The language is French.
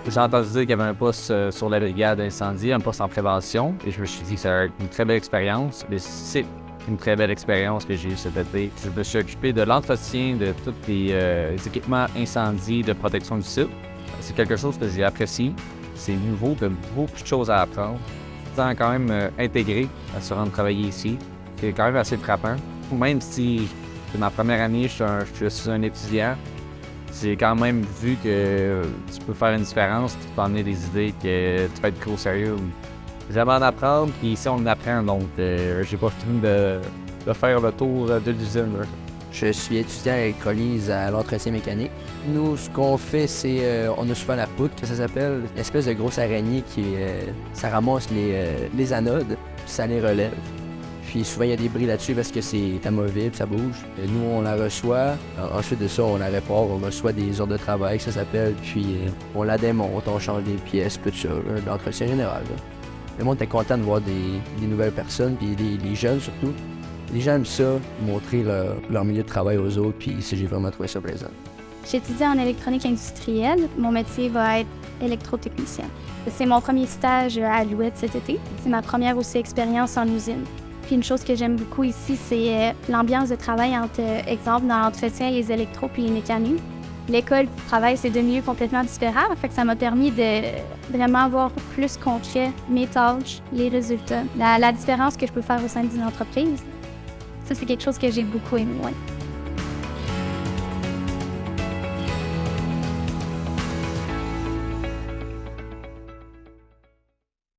J'ai entendu dire qu'il y avait un poste sur la brigade d'incendie, un poste en prévention, et je me suis dit que c'était une très belle expérience. Mais c'est une très belle expérience que j'ai eue cet été. Je me suis occupé de l'entretien de tous les équipements incendie de protection du site. C'est quelque chose que j'ai apprécié. C'est nouveau, il y a beaucoup de choses à apprendre. Je me sens quand même intégré à se rendre travailler ici. C'est quand même assez frappant. Même si c'est ma première année, je suis un étudiant, j'ai quand même vu que tu peux faire une différence, tu peux emmener des idées, que tu peux être gros sérieux. J'aime en apprendre, puis ici on apprend, donc j'ai pas fini de faire le tour de l'usine. Je suis étudiant à électrolyse à l'entretien mécanique. Nous, ce qu'on fait, c'est on a souvent la poutre, que ça s'appelle, une espèce de grosse araignée ça ramasse les anodes, puis ça les relève. Puis souvent, il y a des bris là-dessus parce que c'est amovible, ça bouge. Nous, on la reçoit. Ensuite de ça, on la répare. On reçoit des ordres de travail, ça s'appelle. Puis on la démonte, on change des pièces, tout ça, l'entretien général. Là. Le monde est content de voir des nouvelles personnes, puis les jeunes surtout. Les gens aiment ça, montrer leur milieu de travail aux autres, puis j'ai vraiment trouvé ça plaisant. J'étudie en électronique industrielle. Mon métier va être électrotechnicien. C'est mon premier stage à Alouette cet été. C'est ma première aussi expérience en usine. Puis une chose que j'aime beaucoup ici, c'est l'ambiance de travail entre, exemple, dans l'entretien, les électros puis les mécaniques. L'école et le travail, c'est deux milieux complètement différents. Fait que ça m'a permis de vraiment voir plus concret mes tâches, les résultats, la différence que je peux faire au sein d'une entreprise. Ça, c'est quelque chose que j'ai beaucoup aimé. Ouais.